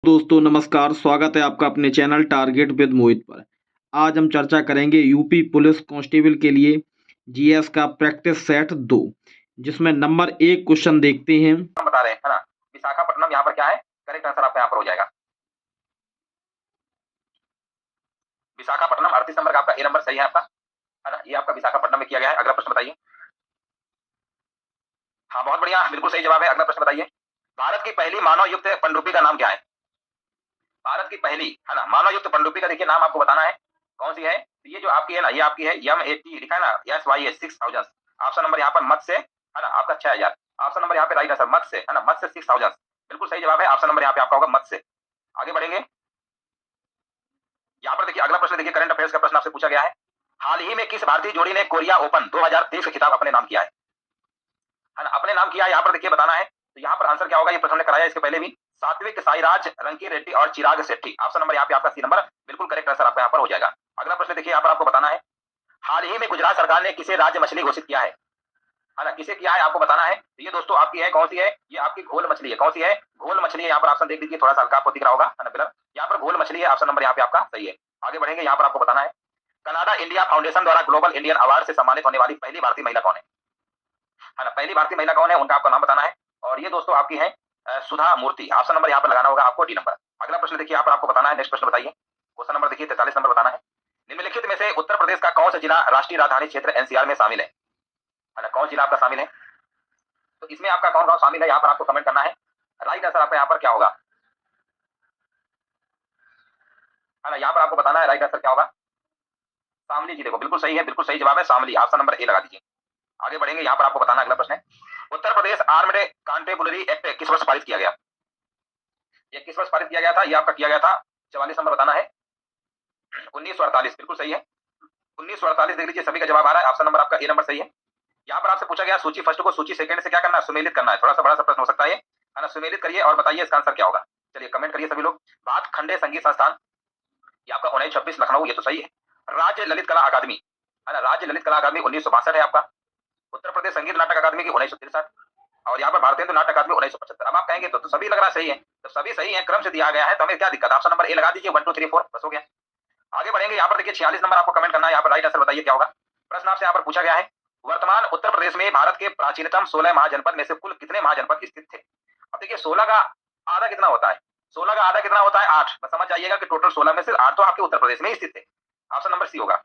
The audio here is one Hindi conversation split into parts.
दोस्तों नमस्कार, स्वागत है आपका अपने चैनल टारगेट विद मोहित पर। आज हम चर्चा करेंगे यूपी पुलिस कांस्टेबल के लिए जीएस का प्रैक्टिस सेट 2, जिसमें नंबर 1 क्वेश्चन देखते हैं। बता रहे हैं, है ना। विशाखापट्टनम यहाँ पर क्या है, करेक्ट आंसर आपका यहाँ पर हो जाएगा। विशाखापट्टनम 38 नंबर का आपका ए नंबर सही है आपका, है ना। ये आपका विशाखापट्टनम में किया गया है। अगला प्रश्न बताइए। हाँ बहुत बढ़िया, बिल्कुल सही जवाब है। अगला प्रश्न बताइए। भारत की पहली मानव युक्त पनडुब्बी का नाम क्या है? भारत की पहली, है ना, मानव युक्त पनडुब्बी का देखिए नाम आपको बताना है, कौन सी है। ये जो आपकी है ना, ये आपकी है MAT लिखा है ना, SYS 6000। ऑप्शन नंबर यहाँ पर मत्स्य, है ना, आपका 6000। ऑप्शन नंबर यहाँ पे राइट आंसर मत्स्य, है ना, मत्स्य 6000 बिल्कुल सही जवाब है। ऑप्शन नंबर यहाँ पे आपका होगा मत्स्य। आगे बढ़ेंगे। यहाँ पर देखिए अगला प्रश्न, देखिए करंट अफेयर्स का प्रश्न आपसे पूछा गया है। हाल ही में किस भारतीय जोड़ी ने कोरिया ओपन 2023 का खिताब अपने नाम किया है ना, अपने नाम किया है। यहाँ पर देखिए बताना है, तो यहाँ पर आंसर क्या होगा। ये प्रश्न हमने कराया इसके पहले भी। सात्विक साईराज रंकी रेड्डी और चिराग शेट्टी। ऑप्शन नंबर यहाँ पे आपका सी नंबर बिल्कुल करेक्ट आंसर आपका यहाँ पर हो जाएगा। अगला प्रश्न देखिए, यहाँ पर आपको बताना है, हाल ही में गुजरात सरकार ने किसे राज्य मछली घोषित किया है ना, किसे किया है आपको बताना है। तो ये दोस्तों आपकी है, कौन सी है, ये आपकी घोल मछली है। कौन सी है? घोल मछली है। यहाँ पर ऑप्शन देख लीजिए, थोड़ा सा हल्का आपको दिख रहा होगा, है ना बिलर। यहाँ पर घोल मछली है। ऑप्शन नंबर यहाँ पे आपका सही है। आगे बढ़ेंगे। यहाँ पर आपको बताना है, कनाडा इंडिया फाउंडेशन द्वारा ग्लोबल इंडियन अवार्ड से सम्मानित होने वाली पहली भारतीय महिला कौन है ना, पहली भारतीय महिला कौन है, उनका आपको नाम बताना है। और ये दोस्तों आपकी है सुधा मूर्ति। ऑप्शन नंबर यहाँ पर लगाना होगा आपको डी नंबर। अगला प्रश्न देखिए, यहाँ पर आपको बताना है, नेक्स्ट प्रश्न बताइए। क्वेश्चन नंबर देखिए 43 नंबर बताना है। निम्नलिखित में से उत्तर प्रदेश का कौन सा जिला राष्ट्रीय राजधानी क्षेत्र NCR में शामिल है ना, कौन जिला आपका शामिल है। तो इसमें आपका कौन कौन शामिल है, यहाँ पर आपको कमेंट करना है। राइट आंसर आपका यहाँ पर क्या होगा, है ना, यहाँ पर आपको बताना है राइट आंसर क्या होगा। शामली जिले को, बिल्कुल सही है, बिल्कुल सही जवाब है शामली। ऑप्शन नंबर ए लगा दीजिए। आगे बढ़ेंगे। यहाँ पर आपको बताना अगला प्रश्न है, उत्तर प्रदेश आर्म्ड कांटेबुलरी एक्ट किस वर्ष पारित किया गया? ये किस वर्ष पारित किया गया था? ये आपका किया गया था, 44 नंबर बताना है, 1948 बिल्कुल सही है। 1948 देख लीजिए, सभी का जवाब आ रहा है। ऑप्शन नंबर आपका ए नंबर सही है। यहाँ पर आपसे पूछा गया सूची फर्स्ट को सूची सेकंड से क्या करना है, सुमेलित करना है। थोड़ा सा बड़ा सा प्रश्न हो सकता है ना, सुमेलित करिए और बताइए इसका आंसर क्या होगा। चलिए कमेंट करिए सभी लोग। बात खंडे संगीत संस्थान, ये आपका 1926 लखनऊ, ये तो सही है। राज्य ललित कला अकादमी, है ना, राज्य ललित कला अकादमी 1962 है आपका। उत्तर प्रदेश संगीत नाटक अकादमी की 1963। और यहाँ पर भारतीय नाटक अकादमी 1975। अब आप कहेंगे तो सभी लग रहा सही है, तो सभी सही है, क्रम से दिया गया है, तो हमें क्या दिक्कत। ऑप्शन नंबर ए लगा दीजिए, 1 2 3 4 बस हो गया। आगे बढ़ेंगे। यहाँ पर देखिए 46 नंबर आपको कमेंट करना है। यहाँ पर राइट आंसर बताइए क्या होगा। प्रश्न आपसे यहाँ पर पूछा गया है, वर्तमान उत्तर प्रदेश में भारत के प्राचीनतम 16 महाजनपद में से कुल कितने महाजनपद स्थित थे? अब देखिए 16 का आधा कितना होता है, 16 का आधा कितना होता है 8। बस समझ जाइएगा कि टोटल 16 में से 8 तो आपके उत्तर प्रदेश में ही स्थित थे। ऑप्शन नंबर सी होगा।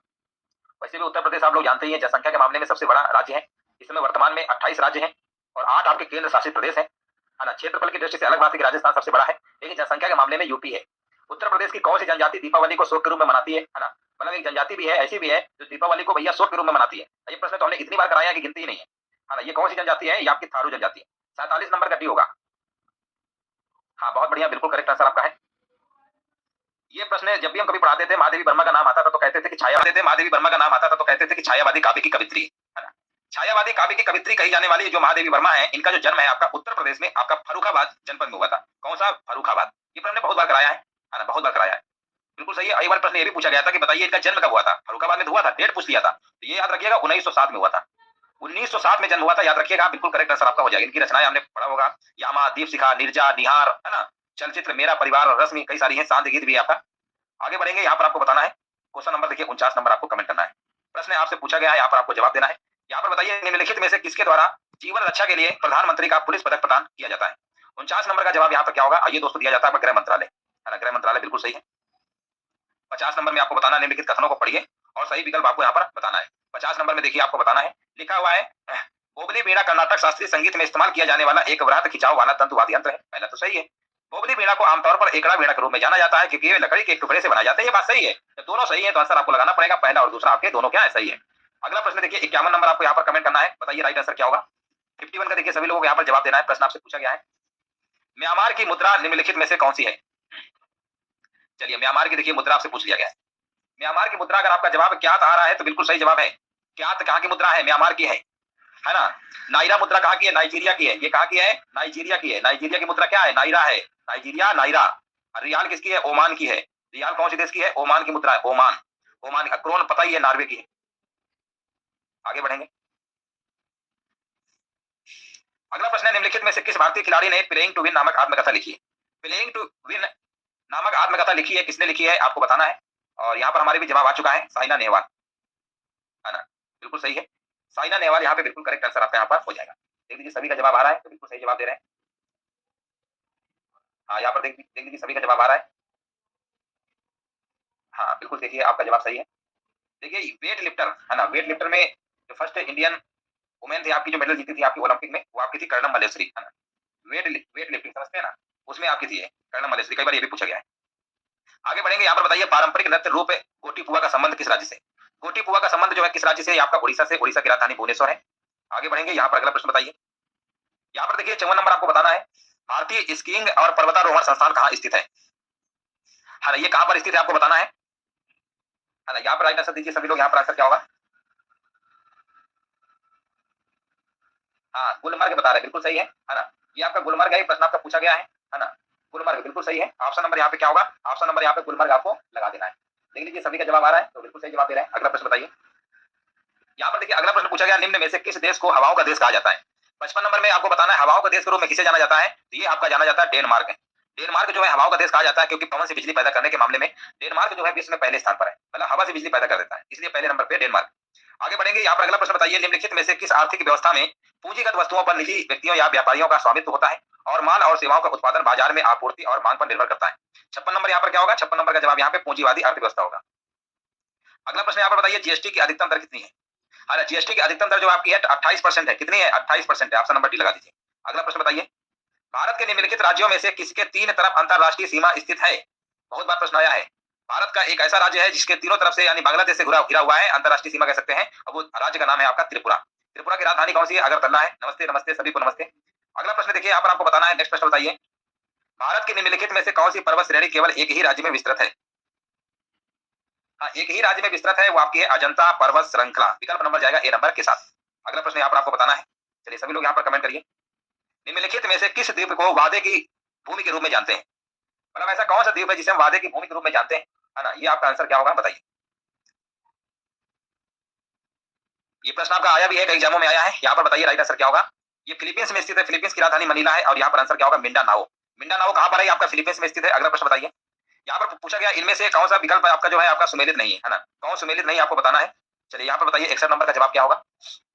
वैसे भी उत्तर प्रदेश आप लोग जानते ही हैं, जनसंख्या के मामले में सबसे बड़ा राज्य है। इसमें वर्तमान में 28 राज्य हैं और 8 आपके केंद्र शासित प्रदेश हैं, है ना। क्षेत्रफल की दृष्टि से अलग बात है कि राजस्थान सबसे बड़ा है, लेकिन जनसंख्या के मामले में यूपी है। उत्तर प्रदेश की कौन सी जनजाति दीपावली को शोक के रूप में मनाती है ना, मतलब एक जनजाति भी है, ऐसी भी है जो दीपावली को भैया शोक के रूप में मनाती है। ये प्रश्न तो हमने इतनी बार कराया कि गिनती ही नहीं है ना। ये कौन सी जनजाति है? ये आपकी थारू जनजाति है। 47 नंबर का डी होगा। हाँ बहुत बढ़िया, बिल्कुल करेक्ट आंसर आपका है। ये प्रश्न जब भी हम कभी पढ़ाते थे, महादेवी वर्मा का नाम आता था तो कहते थे कि छायावादी काव्य की कवित्री, है ना। छायावादी काव्य की कवित्री कही जाने वाली जो महादेवी वर्मा है, इनका जो जन्म है आपका उत्तर प्रदेश में आपका फर्रुखाबाद जनपद में हुआ था। कौन सा? फर्रुखाबाद। ये प्रश्न बहुत बार कराया है ना, बहुत बार कराया है, बिल्कुल सही है। एक बार प्रश्न ये भी पूछा गया था कि बताइए इनका जन्म कब हुआ था। फर्रुखाबाद में हुआ था, डेट पूछ लिया था, तो ये याद रखिएगा 1907 में हुआ था। 1907 में जन्म हुआ था, याद रखिएगा, बिल्कुल करेक्ट आंसर आपका हो जाएगा। इनकी रचनाएं हमने पढ़ा होगा, यामा, दीपशिखा, निर्जा, निहार, है ना, चलचित्र मेरा परिवार और रश्मि, कई सारी है, शांत गीत भी है आपका। आगे बढ़ेंगे। यहाँ पर आपको बताना है, क्वेश्चन नंबर देखिए 49 नंबर आपको कमेंट करना है। प्रश्न आपसे पूछा गया है, यहाँ पर आपको जवाब देना है। यहाँ पर बताइए निम्नलिखित में से किसके द्वारा जीवन रक्षा के लिए प्रधानमंत्री का पुलिस पदक प्रदान किया जाता है? 49 नंबर का जवाब यहाँ पर क्या होगा, ये दोस्तों दिया जाता है गृह मंत्रालय, है ना, गृह मंत्रालय बिल्कुल सही है। 50 नंबर में आपको बताना है, निम्नलिखित कथनों को पढ़िए और सही विकल्प आपको यहाँ पर बताना है। 50 नंबर में देखिए आपको बताना है, लिखा हुआ है, बोबली बीड़ा कर्नाटक शास्त्रीय संगीत में इस्तेमाल किया जाने वाला एक वृहत खिंचाव वाला तंतुवाद्य यंत्र है। पहला तो सही है। बोबली बीड़ा को आमतौर पर एकड़ा बीड़ा के रूप में जाना जाता है क्योंकि ये लकड़ी के एक टुकड़े से बनाए जाते हैं। ये बात सही है, तो दोनों सही है, तो आंसर आपको लगाना पड़ेगा, पहला और दूसरा आपके दोनों क्या है, सही है। अगला प्रश्न देखिए 51 नंबर आपको यहाँ पर कमेंट करना है, बताइए राइट आंसर क्या होगा। 51 का देखिए सभी लोगों को यहाँ पर जवाब देना है। प्रश्न आपसे पूछा गया है, म्यांमार की मुद्रा निम्नलिखित में से कौन सी है? चलिए म्यांमार की देखिए मुद्रा आपसे पूछ लिया गया है। म्यांमार की मुद्रा, अगर आपका जवाब क्यात आ रहा है तो बिल्कुल सही जवाब है। क्यात कहाँ की मुद्रा है? म्यांमार की है ना। नाइरा मुद्रा कहाँ की है? नाइजीरिया की है। ये कहाँ की है? नाइजीरिया की है। नाइजीरिया की मुद्रा क्या है? नाइरा है। Nigeria, naira. रियाल किसकी है? ओमान की है। रियाल कौन सी देश की है? ओमान की मुद्रा है, ओमान। ओमान का क्रोन पता ही है, नॉर्वे की है। आगे बढ़ेंगे। अगला प्रश्न है, निम्नलिखित में से किस भारतीय खिलाड़ी ने प्लेइंग टू विन नामक आत्मकथा लिखी है? प्लेइंग टू विन नामक आत्मकथा लिखी है, किसने लिखी है आपको बताना है। और यहाँ पर हमारे भी जवाब आ चुका है, साइना नेहवाल, है ना, बिल्कुल सही है। साइना नेहवाल यहाँ पे बिल्कुल करेक्ट आंसर आपका यहाँ पर हो जाएगा। देख लीजिए सभी का जवाब आ रहा है, तो बिल्कुल सही जवाब दे रहे हैं। हाँ, यहाँ पर देख लीजिए सभी का जवाब आ रहा है। हाँ, बिल्कुल देखिए आपका जवाब सही है। देखिए वेट लिफ्टर, है ना, वेट लिफ्टर में जो फर्स्ट इंडियन वुमेन थी आपकी, जो मेडल जीती थी आपकी ओलंपिक में, वो आपकी थी कर्णम मल्लेश्वरी, है ना। वेट लिफ्टिंग समझते हैं ना, उसमें आपकी थी कर्णम मल्लेश्वरी, कई बार ये भी पूछा गया है। आगे बढ़ेंगे, यहाँ पर बताइए पारंपरिक नृत्य रूप गोटी पुआ का संबंध किस राज्य से। गोटी पुआ का संबंध जो है किस राज्य से, आपका उड़ीसा से, उड़ीसा की राजधानी भुवनेश्वर है। आगे बढ़ेंगे, यहाँ पर अगला प्रश्न बताइए। यहाँ पर देखिए 54 नंबर आपको बताना है, भारतीय स्कीइंग और पर्वतारोहण संस्थान कहाँ स्थित है ना, ये कहाँ पर स्थित है आपको बताना है ना। यहाँ पर राइट आंसर दीजिए सभी लोग, यहाँ पर आंसर क्या होगा। हाँ, गुलमर्ग बता रहे हैं, बिल्कुल सही है ना। ये आपका गुलमर्ग है, प्रश्न आपका पूछा गया है ना। गुलमर्ग बिल्कुल सही है। ऑप्शन नंबर यहाँ पे क्या होगा, ऑप्शन नंबर यहाँ पे गुलमर्ग आपको लगा देना है। देख लीजिए सभी का जवाब आ रहा है, तो बिल्कुल सही जवाब दे रहे हैं। अगला प्रश्न बताइए। यहाँ पर देखिए अगला प्रश्न पूछा गया, निम्न में से किस देश को हवाओं का देश कहा जाता है। 55 नंबर में आपको बताना है हवाओं का देश के रूप में किसे जाना जाता है, तो ये आपका जाना जाता है डेनमार्क है। डेनमार्क जो है हवाओं का देश कहा जाता है, क्योंकि पवन से बिजली पैदा करने के मामले में डेनमार्क जो है विश्व में पहले स्थान पर है, मतलब हवा से बिजली पैदा कर देता है, इसलिए पहले नंबर पे डेनमार्क। आगे बढ़ेंगे, यहाँ पर अगला प्रश्न बताइए, निम्नलिखित में से किस आर्थिक व्यवस्था में पूंजीगत वस्तुओं पर निजी व्यक्तियों या व्यापारियों का स्वामित्व होता है और माल और सेवाओं का उत्पादन बाजार में आपूर्ति और मांग पर निर्भर करता है। 56 नंबर यहाँ पर क्या होगा, 56 नंबर का जवाब यहाँ पे पूंजीवादी अर्थव्यवस्था होगा। अगला प्रश्न यहाँ पर बताइए, जीएसटी की अधिकतम दर कितनी है। अरे जीएसटी की अधिकतम दर जो आपकी है 28% है, कितनी है, 28% है, ऑप्शन नंबर डी लगा दीजिए। अगला प्रश्न बताइए, भारत के निम्नलिखित राज्यों में से किसके तीन तरफ अंतरराष्ट्रीय सीमा स्थित है। बहुत बार प्रश्न आया है, भारत का एक ऐसा राज्य है जिसके तीनों तरफ से यानी बांग्लादेश से घिरा हुआ है, अंतरराष्ट्रीय सीमा कह सकते हैं, और वो राज्य का नाम है आपका त्रिपुरा। त्रिपुरा की राजधानी कौन सी है, अगरतला है। नमस्ते नमस्ते सभी को नमस्ते। अगला प्रश्न देखिए, यहाँ पर आपको बताना है, नेक्स्ट प्रश्न बताइए, भारत के निम्नलिखित में से कौन सी पर्वत श्रेणी केवल एक ही राज्य में विस्तृत है। हाँ, एक ही राज्य में विस्तृत है, वो आपकी है अजंता पर्वत श्रृंखला। विकल्प नंबर जाएगा ए नंबर के साथ। अगला प्रश्न यहाँ पर आपको बताना है, चलिए सभी लोग यहाँ पर कमेंट करिए, निम्नलिखित में से किस द्वीप को वादे की भूमि के रूप में जानते हैं, मतलब ऐसा कौन सा द्वीप है जिसे हम वादे की भूमि के रूप में जानते हैं, है ना। ये आपका आंसर क्या होगा बताइए। ये प्रश्न आपका आया भी है, कई एग्जामों में आया है। यहाँ पर बताइए राइट आंसर क्या होगा। ये फिलीपींस में स्थित है, फिलीपींस की राजधानी मनीला है, और यहाँ पर आंसर क्या होगा, मिंडानाओ। मिंडानाओ कहाँ पर है, आपका फिलीपींस में स्थित है। अगला प्रश्न बताइए, यहाँ पर पूछा गया इनमें से कौन सा विकल्प आपका जो है आपका सुमेलित नहीं है ना, कौन सुमेलित नहीं आपको बताना है। चलिए यहाँ पर बताइए 61 नंबर का जवाब क्या होगा।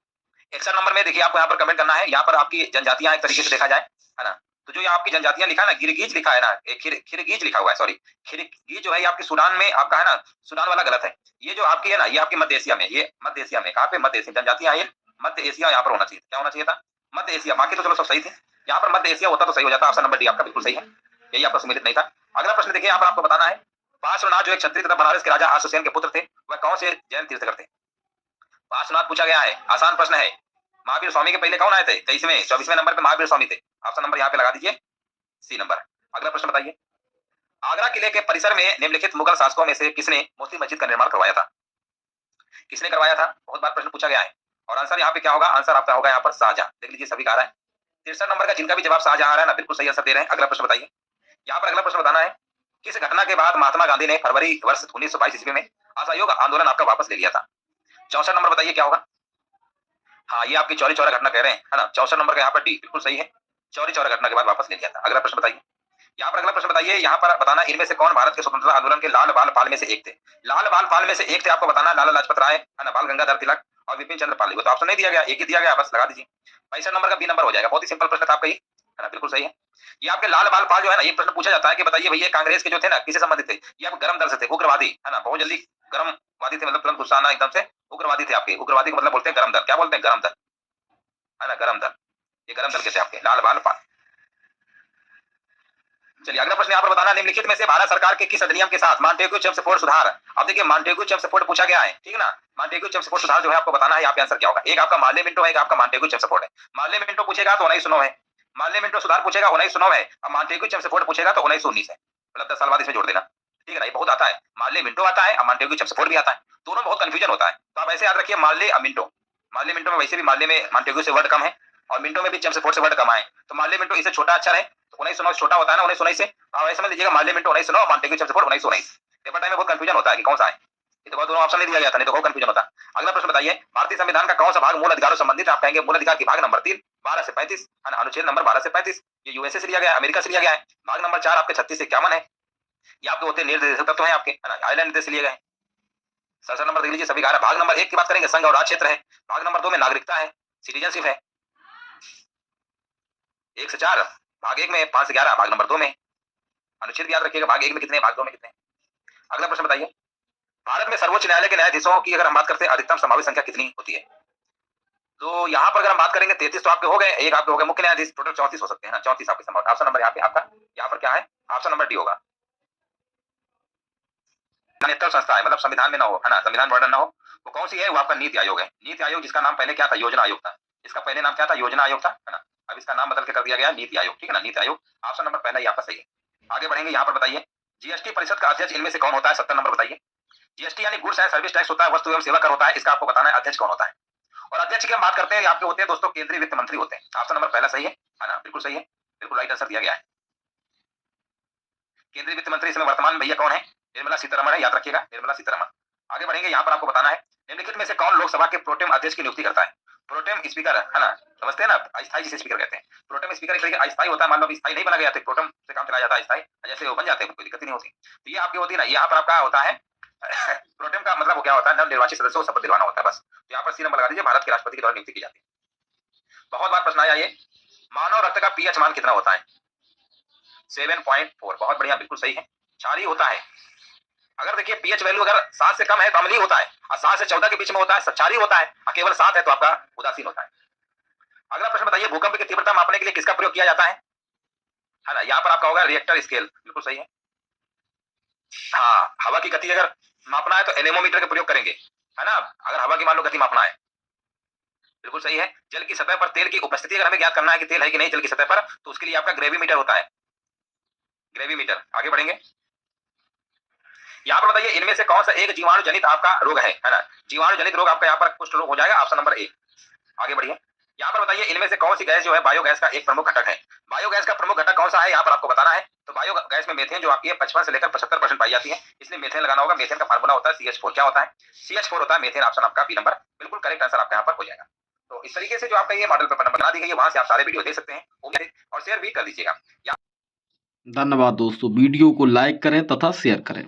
61 नंबर में देखिए आपको यहाँ पर कमेंट करना है, यहाँ पर आपकी जनजातियां एक तरीके से देखा जाए, है ना, तो जो यहाँ आपकी जनजातियां लिखा है ना, गिरगीज लिखा है ना, खिरगीज लिखा हुआ है, सॉरी खिरगीज जो है ये आपकी सूडान में आपका है ना, सूडान वाला गलत है। ये जो आपकी है ना, ये आपकी मध्य एशिया में, ये मध्य एशिया में, कहाँ पे, मध्य एशिया जनजातियां, ये मध्य एशिया यहाँ पर होना चाहिए, क्या होना चाहिए था, मध्य एशिया। बाकी तो चलो सब सही थे, यहाँ पर मध्य एशिया होता तो सही हो जाता। ऑप्शन नंबर डी आपका बिल्कुल सही है, यही आपका सुमेलित नहीं था। अगला प्रश्न देखिए, यहाँ पर आपको बताना है, पार्श्वनाथ जो एक क्षत्रिय तथा बनारस के राजा अश्वसेन के पुत्र थे, वह कौन से जैन तीर्थकर थे। पार्श्वनाथ पूछा गया है, आसान प्रश्न है। महावीर स्वामी के पहले कौन आए थे, 23वें 24वें नंबर पे महावीर स्वामी थे। ऑप्शन नंबर यहाँ पे लगा दीजिए सी नंबर। अगला प्रश्न बताइए, आगरा किले के परिसर में निम्नलिखित मुगल शासकों में से किसने मुस्लिम मस्जिद का निर्माण करवाया था, किसने करवाया था, बहुत बार प्रश्न पूछा गया है। और आंसर यहाँ पे क्या होगा, आंसर आपका होगा यहाँ पर शाहजहां। देख लीजिए सभी का आ रहा है 63 नंबर का, जिनका भी जवाब शाहजहां आ रहा है ना, बिल्कुल सही आंसर दे रहे हैं। अगला प्रश्न बताइए, यहाँ पर अगला प्रश्न बताना है, किस घटना के बाद महात्मा गांधी ने फरवरी वर्ष 1922 ईस्वी में असहयोग आंदोलन आपका वापस ले लिया था। 64 नंबर बताइए क्या होगा। हाँ, ये आपकी चौरी चौरा घटना कह रहे हैं, है ना, 64 नंबर का यहाँ पर डी बिल्कुल सही है, चौरी चौरा घटना के बाद वापस ले लिया था। अगला प्रश्न बताइए, यहाँ पर अगला प्रश्न बताइए, यहाँ पर बताना इनमें से कौन भारत के स्वतंत्रता आंदोलन के लाल बाल पाल में से एक थे। लाल बाल पाल में से एक थे आपको बताना, लाला लाजपत राय, है ना, बाल गंगाधर तिलक और विपिन चंद्र पाल। तो ऑप्शन नहीं दिया गया, एक ही दिया गया, बस लगा दीजिए। 65 नंबर का बी नंबर हो जाएगा, बहुत ही सिंपल प्रश्न था आपका, है ना, बिल्कुल सही है। ये आपके लाल बाल पाल जो है ना, एक प्रश्न पूछा जाता है कि बताइए भैया कांग्रेस के जो थे ना, किससे संबंधित थे, ये आप गर्म दल से थे, उग्रवादी, है ना, बहुत जल्दी गर्मवादी थे, मतलब तुरंत गुस्सा आना एकदम से, उग्रवादी थे आपके। उग्रवादी को मतलब बोलते हैं गर्म दल, क्या बोलते हैं, गर्म दल, है ना, गर्म दल, ये गर्म दल के थे आपके लाल बाल पाल। चलिए अगला प्रश्न यहाँ पर बताना, निम्नलिखित में से भारत सरकार के किस अधिनियम के साथ मॉन्टेग्यू चेम्सफोर्ड सुधार। अब देखिए मॉन्टेग्यू चेम्सफोर्ड पूछा गया है, ठीक है ना, मॉन्टेग्यू चेम्सफोर्ड सुधार जो है आपको बताना है, यहाँ पे आंसर क्या होगा। एक आपका मार्ले मिंटो है, एक आपका मॉन्टेग्यू चेम्सफोर्ड है। मार्ले मिंटो पूछेगा तो 1909 है, मार्ले मिंटो सुधार पूछेगा 1909 है, और मॉन्टेग्यू चेम्सफोर्ड पूछेगा तो 1919 है, मतलब 10 साल बाद इसमें जोड़ देना, ठीक है ना। ये बहुत आता है, मार्ले मिंटो आता है और मॉन्टेग्यू चेम्सफोर्ड भी आता है, दोनों बहुत कंफ्यूजन होता है, तो आप ऐसे याद रखिए मार्ले और मिंटो। मार्ले मिंटो में वैसे भी मार्ले में मॉन्टेग्यू से वर्ड कम है और मिंटो में भी चेम्सफोर्ड से वर्ड कम है, तो मार्ले मिंटो इससे छोटा अक्षर है, तो 1909 छोटा होता है ना 1919 से, आप ऐसे समझ लीजिएगा मार्ले मिंटो 1909 और मॉन्टेग्यू चेम्सफोर्ड 1919। पेपर टाइम में बहुत कंफ्यूजन होता है कि कौन सा है, ये तो दोनों ऑप्शन नहीं दिया गया था, नहीं तो बहुत कंफ्यूजन होता। अगला प्रश्न बताइए, भारतीय संविधान का कौन सा भाग मूल अधिकारों से संबंधित है। आप कहेंगे मूल अधिकार की भाग नंबर 3 12 से 35, है ना, अनुच्छेद नंबर 12 से 35, ये यूएसए से लिया गया है, अमेरिका से लिया गया है। भाग नंबर 4 आपके 36 से 51 है। ये आपके होते हैं निर्देशक तत्व हैं आपके, है ना, आयरन निर्देश लिए गए हैं। सरसर नंबर देख लीजिए सभी का। भाग नंबर 1 की बात करेंगे संघ और राज्य क्षेत्र है। भाग नंबर 2 में नागरिकता है, सिटीजनशिप है। 1 से 4, भाग 1 में 5 से 11, भाग नंबर 2 में। अनुच्छेद याद रखिएगा, भाग 1 में कितने, भाग 2 में कितने। अगला प्रश्न बताइए, भारत में सर्वोच्च न्यायालय के न्यायाधीशों की अगर हम बात करते हैं अधिकतम संभावित संख्या कितनी होती है? तो यहाँ पर अगर हम बात करेंगे 33 तो आपके हो गए, एक आपके हो गए मुख्य न्यायाधीश, टोटल 34 हो सकते हैं ना, 34 आपके संभव। ऑप्शन नंबर यहाँ पे आपका, यहाँ पर क्या है, ऑप्शन नंबर डी होगा। नेतृत्व संस्था है, मतलब संविधान में ना हो, है ना, संविधान वर्णन ना हो, वो कौन सी है, वो आपका नीति आयोग है। नीति आयोग जिसका नाम पहले क्या था, योजना आयोग था। इसका पहले नाम क्या था, योजना आयोग था, है ना। अब इसका नाम बदल के कर दिया गया नीति आयोग, ठीक है ना, नीति आयोग। ऑप्शन नंबर पहला यहाँ पर सही है। आगे बढ़ेंगे, यहाँ पर बताइए जीएसटी परिषद का अध्यक्ष इनमें से कौन होता है, 70 नंबर बताइए। जीएसटी यानी गुड्स एंड सर्विस टैक्स होता है, वस्तु एवं सेवा कर होता है, इसका आपको बताना है अध्यक्ष कौन होता है। और अध्यक्ष की हम बात करते हैं, आपके होते हैं दोस्तों केंद्रीय वित्त मंत्री होते हैं। ऑप्शन नंबर पहला सही है ना, बिल्कुल सही है, बिल्कुल राइट आंसर दिया गया है। केंद्रीय वित्त मंत्री इसमें वर्तमान में भैया कौन है, निर्मला सीतारमण है, याद रखिएगा निर्मला सीतारमण। आगे बढ़ेंगे, यहाँ पर आपको बताना है निम्नलिखित में से कौन लोकसभा के प्रोटेम अध्यक्ष की नियुक्ति करता है। प्रोटेम स्पीकर है ना, समझते हैं ना, अस्थायी जिसे स्पीकर कहते हैं। प्रोटेम स्पीकर एक तरीके अस्थायी होता है, मान लो स्थायी नहीं बना गया तो प्रोटेम से काम चलाया जाता है, अस्थायी जैसे वो बन जाते हैं, कोई दिक्कत नहीं होती। तो ये आपकी होती है ना, यहाँ पर आपका होता है प्रोटेम का मतलब वो क्या होता है, नवनिर्वाचित सदस्यों को शपथ दिलवाना होता है बस। तो यहाँ पर सी नंबर लगा दीजिए, भारत के राष्ट्रपति के द्वारा नियुक्ति की जाती है। बहुत बार प्रश्न आया ये, मानव रक्त का पीएच मान कितना होता है, 7.4, बहुत बढ़िया, बिल्कुल सही है, क्षारीय होता है। अगर देखिए पीएच वैल्यू अगर 7 से कम है तो अम्लीय होता है, और 7 से 14 के बीच में होता है क्षारीय होता है, और केवल 7 है तो आपका उदासीन होता है। अगला प्रश्न बताइए, भूकंप की तीव्रता मापने के लिए किसका प्रयोग किया जाता है ना, यहाँ पर आपका होगा रिएक्टर स्केल, बिल्कुल सही है। हाँ, हवा की गति अगर मापना है तो एनेमोमीटर का प्रयोग करेंगे, है ना, अगर हवा की मान लो गति मापना है, बिल्कुल सही है। जल की सतह पर तेल की उपस्थिति अगर हमें ज्ञात करना है कि तेल है कि नहीं जल की सतह पर, तो उसके लिए आपका ग्रेविमीटर होता है, ग्रेविमीटर। आगे बढ़ेंगे, यहाँ पर बताइए इनमें से कौन सा एक जीवाणु जनित आपका रोग है ना, जीवाणु जनित रोग आपका यहाँ पर कुष्ठ रोग हो जाएगा, ऑप्शन नंबर ए। आगे बढ़िए, यहाँ पर बताइए इनमें से कौन सी गैस जो है बायोगैस का एक प्रमुख घटक है। बायोगैस का प्रमुख घटक कौन सा है, यहाँ पर आपको बताना है। तो बायोगैस में मेथेन जो आपकी 55 से लेकर 75% पाई जाती है, इसलिए मेथेन लगाना होगा। मेथेन का फार्मूला होता है CH4, क्या होता है, CH4 होता है मेथेन। ऑप्शन आपका बी नंबर बिल्कुल करेक्ट आंसर आपका यहाँ पर हो जाएगा। तो इस तरीके से जो आपका ये मॉडल पेपर नंबर बना दी गई है, वहां से आप सारे वीडियो देख सकते हैं, और शेयर भी कर दीजिएगा। धन्यवाद दोस्तों, वीडियो को लाइक करें तथा शेयर करें।